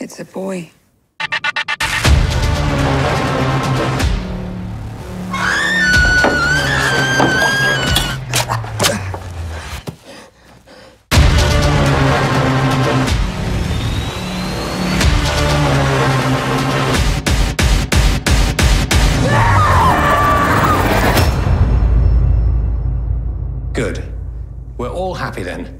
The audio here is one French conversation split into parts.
It's a boy. Good. We're all happy then.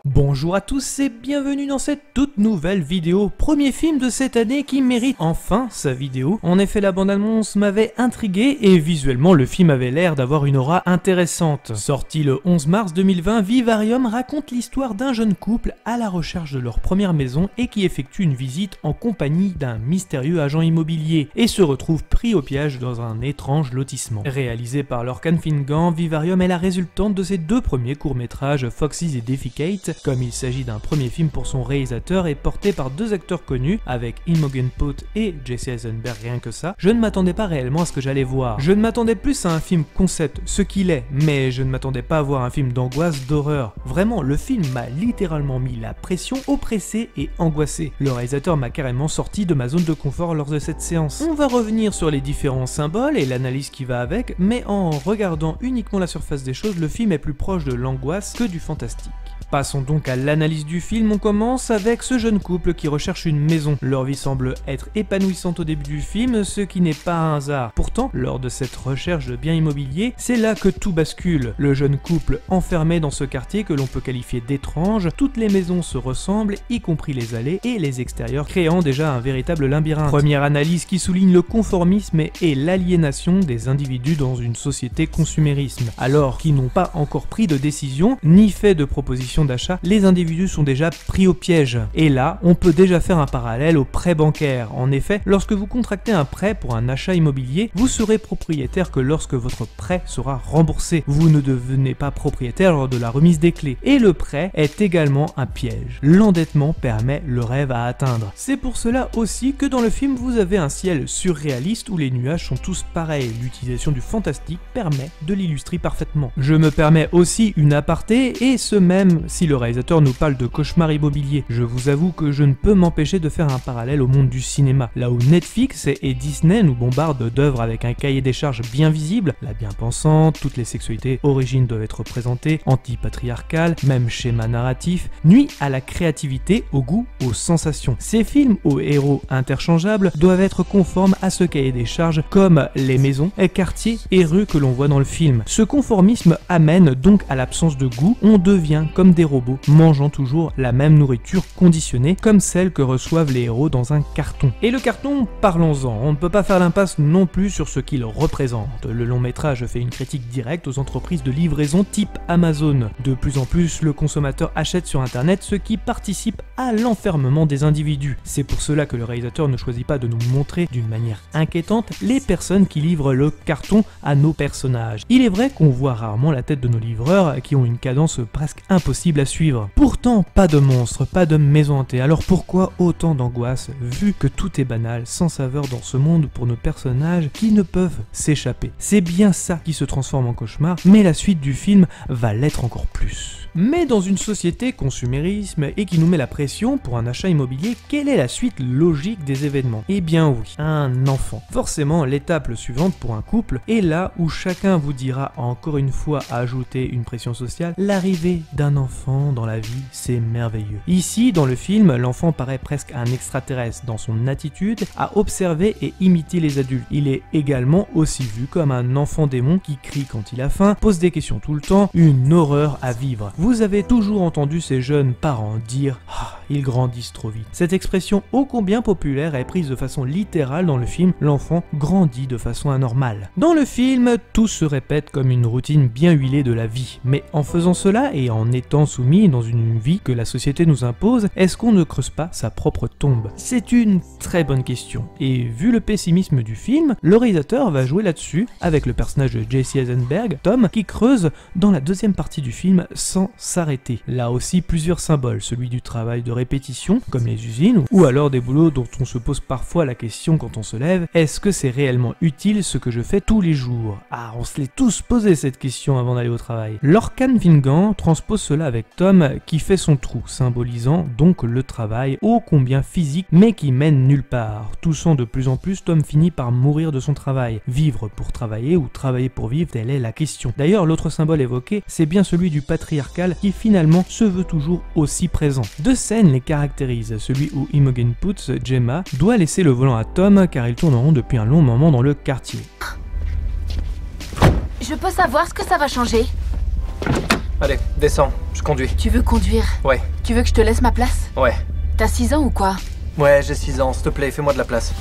Bonjour à tous et bienvenue dans cette toute nouvelle vidéo, premier film de cette année qui mérite enfin sa vidéo. En effet, la bande-annonce m'avait intrigué et visuellement le film avait l'air d'avoir une aura intéressante. Sorti le 11 mars 2020, Vivarium raconte l'histoire d'un jeune couple à la recherche de leur première maison et qui effectue une visite en compagnie d'un mystérieux agent immobilier et se retrouve pris au piège dans un étrange lotissement. Réalisé par Lorcan Finnegan, Vivarium est la résultante de ses deux premiers courts-métrages Foxes et Defecate. Comme il s'agit d'un premier film pour son réalisateur et porté par deux acteurs connus, avec Imogen Poots et Jesse Eisenberg, rien que ça, je ne m'attendais pas réellement à ce que j'allais voir. Je ne m'attendais plus à un film concept, ce qu'il est, mais je ne m'attendais pas à voir un film d'angoisse, d'horreur. Vraiment, le film m'a littéralement mis la pression, oppressé et angoissé. Le réalisateur m'a carrément sorti de ma zone de confort lors de cette séance. On va revenir sur les différents symboles et l'analyse qui va avec, mais en regardant uniquement la surface des choses, le film est plus proche de l'angoisse que du fantastique. Passons donc à l'analyse du film, on commence avec ce jeune couple qui recherche une maison. Leur vie semble être épanouissante au début du film, ce qui n'est pas un hasard. Pourtant, lors de cette recherche de biens immobiliers, c'est là que tout bascule. Le jeune couple enfermé dans ce quartier que l'on peut qualifier d'étrange, toutes les maisons se ressemblent, y compris les allées et les extérieurs, créant déjà un véritable labyrinthe. Première analyse qui souligne le conformisme et l'aliénation des individus dans une société consumérisme. Alors qu'ils n'ont pas encore pris de décision, ni fait de proposition d'achat, les individus sont déjà pris au piège. Et là, on peut déjà faire un parallèle au prêt bancaire. En effet, lorsque vous contractez un prêt pour un achat immobilier, vous serez propriétaire que lorsque votre prêt sera remboursé. Vous ne devenez pas propriétaire lors de la remise des clés. Et le prêt est également un piège. L'endettement permet le rêve à atteindre. C'est pour cela aussi que dans le film, vous avez un ciel surréaliste où les nuages sont tous pareils. L'utilisation du fantastique permet de l'illustrer parfaitement. Je me permets aussi une aparté, et ce même si le réalisateur nous parle de cauchemar immobilier. Je vous avoue que je ne peux m'empêcher de faire un parallèle au monde du cinéma, là où Netflix et Disney nous bombardent d'œuvres avec un cahier des charges bien visible, la bien-pensante, toutes les sexualités origines doivent être présentées, anti-patriarcal, même schéma narratif, nuit à la créativité, au goût, aux sensations. Ces films aux héros interchangeables doivent être conformes à ce cahier des charges, comme les maisons, quartiers et rues que l'on voit dans le film. Ce conformisme amène donc à l'absence de goût, on devient comme des robots, mangeant toujours la même nourriture conditionnée, comme celle que reçoivent les héros dans un carton. Et le carton, parlons-en, on ne peut pas faire l'impasse non plus sur ce qu'il représente. Le long métrage fait une critique directe aux entreprises de livraison type Amazon. De plus en plus, le consommateur achète sur internet, ce qui participe à l'enfermement des individus. C'est pour cela que le réalisateur ne choisit pas de nous montrer d'une manière inquiétante les personnes qui livrent le carton à nos personnages. Il est vrai qu'on voit rarement la tête de nos livreurs qui ont une cadence presque impossible à suivre. Pourtant, pas de monstres, pas de maison hantée, alors pourquoi autant d'angoisse, vu que tout est banal, sans saveur dans ce monde pour nos personnages qui ne peuvent s'échapper. C'est bien ça qui se transforme en cauchemar, mais la suite du film va l'être encore plus. Mais dans une société consumérisme et qui nous met la pression pour un achat immobilier, quelle est la suite logique des événements? Eh bien oui, un enfant. Forcément, l'étape suivante pour un couple est là où chacun vous dira encore une fois à ajouter une pression sociale, l'arrivée d'un enfant dans la vie, c'est merveilleux. Ici, dans le film, l'enfant paraît presque un extraterrestre dans son attitude à observer et imiter les adultes. Il est également aussi vu comme un enfant démon qui crie quand il a faim, pose des questions tout le temps, une horreur à vivre. Vous avez toujours entendu ces jeunes parents dire « Ah, ils grandissent trop vite ». Cette expression ô combien populaire est prise de façon littérale dans le film, l'enfant grandit de façon anormale. Dans le film, tout se répète comme une routine bien huilée de la vie, mais en faisant cela et en étant soumis dans une vie que la société nous impose, est-ce qu'on ne creuse pas sa propre tombe? C'est une très bonne question, et vu le pessimisme du film, le réalisateur va jouer là-dessus avec le personnage de Jesse Eisenberg, Tom, qui creuse dans la deuxième partie du film sans s'arrêter. Là aussi plusieurs symboles, celui du travail de répétition, comme les usines, ou alors des boulots dont on se pose parfois la question quand on se lève, est-ce que c'est réellement utile ce que je fais tous les jours? Ah, on se l'est tous posé cette question avant d'aller au travail. Lorcan Vingan transpose cela avec Tom qui fait son trou, symbolisant donc le travail ô combien physique mais qui mène nulle part. Toussant de plus en plus, Tom finit par mourir de son travail. Vivre pour travailler ou travailler pour vivre, telle est la question. D'ailleurs, l'autre symbole évoqué, c'est bien celui du patriarcal qui finalement se veut toujours aussi présent. Deux scènes les caractérisent, celui où Imogen Poots, Gemma, doit laisser le volant à Tom car il tourne en rond depuis un long moment dans le quartier. Je peux savoir ce que ça va changer? Allez, descends, je conduis. Tu veux conduire? Ouais. Tu veux que je te laisse ma place? Ouais. T'as 6 ans ou quoi? Ouais, j'ai 6 ans, s'il te plaît, fais-moi de la place.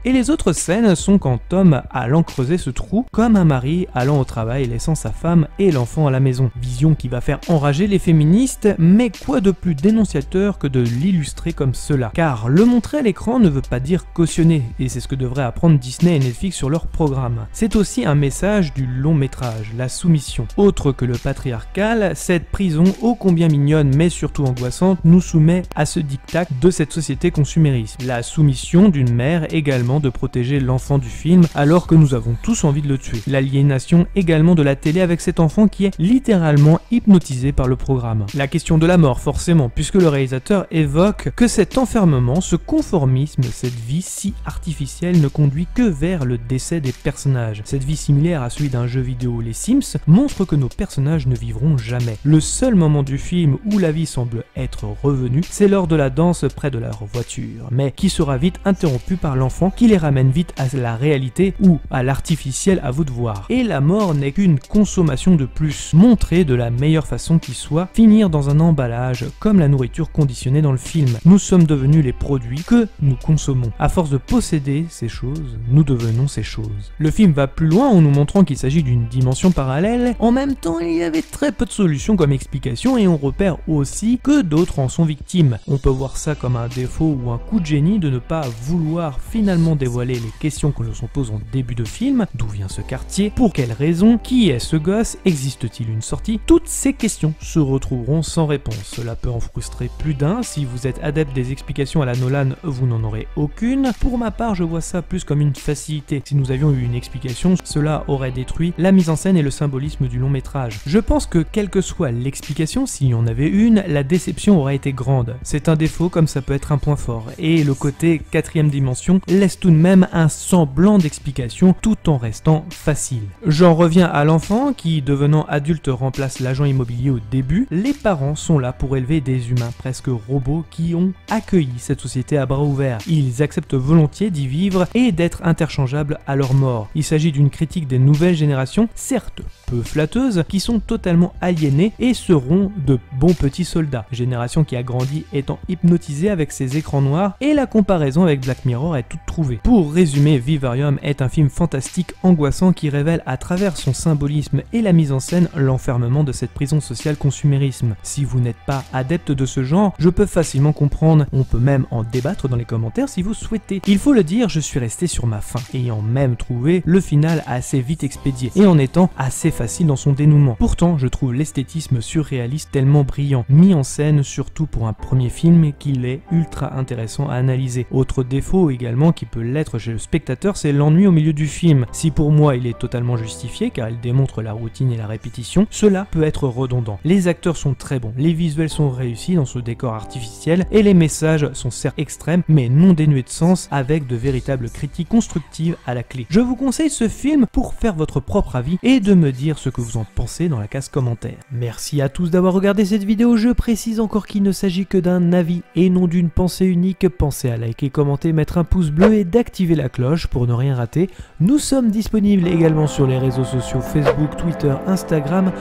Et les autres scènes sont quand Tom allant creuser ce trou, comme un mari allant au travail laissant sa femme et l'enfant à la maison. Vision qui va faire enrager les féministes, mais quoi de plus dénonciateur que de l'illustrer comme cela? Car le montrer à l'écran ne veut pas dire cautionner, et c'est ce que devraient apprendre Disney et Netflix sur leur programme. C'est aussi un message du long métrage, la soumission. Autre que le patriarcal, cette prison ô combien mignonne mais surtout angoissante nous soumet à ce diktat de cette société consumériste. La soumission d'une mère également de protéger l'enfant du film alors que nous avons tous envie de le tuer. L'aliénation également de la télé avec cet enfant qui est littéralement hypnotisé par le programme. La question de la mort forcément, puisque le réalisateur évoque que cet enfermement, ce conformisme, cette vie si artificielle ne conduit que vers le décès des personnages. Cette vie similaire à celui d'un jeu vidéo, les Sims, montre que nos personnages ne vivront jamais. Le seul moment du film où la vie semble être revenue, c'est lors de la danse près de leur voiture, mais qui sera vite interrompue par l'enfant qui les ramène vite à la réalité ou à l'artificiel, à vous de voir. Et la mort n'est qu'une consommation de plus, montrée de la meilleure façon qui soit, finir dans un emballage comme la nourriture conditionnée dans le film. Nous sommes devenus les produits que nous consommons. À force de posséder ces choses, nous devenons ces choses. Le film va plus loin en nous montrant qu'il s'agit d'une dimension parallèle. En même temps, il y avait très peu de solutions comme explication et on repère aussi que d'autres en sont victimes. On peut voir ça comme un défaut ou un coup de génie de ne pas vouloir finalement dévoiler les questions que l'on se pose en début de film. D'où vient ce quartier? Pour quelle raison? Qui est ce gosse? Existe-t-il une sortie? Toutes ces questions se retrouveront sans réponse. Cela peut en frustrer plus d'un. Si vous êtes adepte des explications à la Nolan, vous n'en aurez aucune. Pour ma part, je vois ça plus comme une facilité. Si nous avions eu une explication, cela aurait détruit la mise en scène et le symbolisme du long métrage. Je pense que quelle que soit l'explication, s'il y en avait une, la déception aurait été grande. C'est un défaut comme ça peut être un point fort. Et le côté quatrième dimension laisse tout de même un semblant d'explication tout en restant facile. J'en reviens à l'enfant qui, devenant adulte, remplace l'agent immobilier au début. Les parents sont là pour élever des humains presque robots qui ont accueilli cette société à bras ouverts. Ils acceptent volontiers d'y vivre et d'être interchangeables à leur mort. Il s'agit d'une critique des nouvelles générations, certes peu flatteuses, qui sont totalement aliénées et seront de bons petits soldats. Génération qui a grandi étant hypnotisée avec ses écrans noirs, et la comparaison avec Black Mirror est toute trouvée. Pour résumer, Vivarium est un film fantastique angoissant qui révèle à travers son symbolisme et la mise en scène l'enfermement de cette prison sociale consumérisme. Si vous n'êtes pas adepte de ce genre, je peux facilement comprendre, on peut même en débattre dans les commentaires si vous souhaitez. Il faut le dire, je suis resté sur ma faim, ayant même trouvé le final assez vite expédié et en étant assez facile dans son dénouement. Pourtant, je trouve l'esthétisme surréaliste tellement brillant, mis en scène surtout pour un premier film qu'il est ultra intéressant à analyser. Autre défaut également qui peut l'être chez le spectateur, c'est l'ennui au milieu du film. Si pour moi il est totalement justifié car il démontre la routine et la répétition, cela peut être redondant. Les acteurs sont très bons, les visuels sont réussis dans ce décor artificiel et les messages sont certes extrêmes mais non dénués de sens avec de véritables critiques constructives à la clé. Je vous conseille ce film pour faire votre propre avis et de me dire ce que vous en pensez dans la case commentaire. Merci à tous d'avoir regardé cette vidéo, je précise encore qu'il ne s'agit que d'un avis et non d'une pensée unique. Pensez à liker, commenter, mettre un pouce bleu et d'activer la cloche pour ne rien rater. Nous sommes disponibles également sur les réseaux sociaux Facebook, Twitter, Instagram.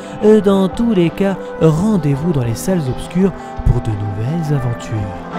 Dans tous les cas, rendez-vous dans les salles obscures pour de nouvelles aventures.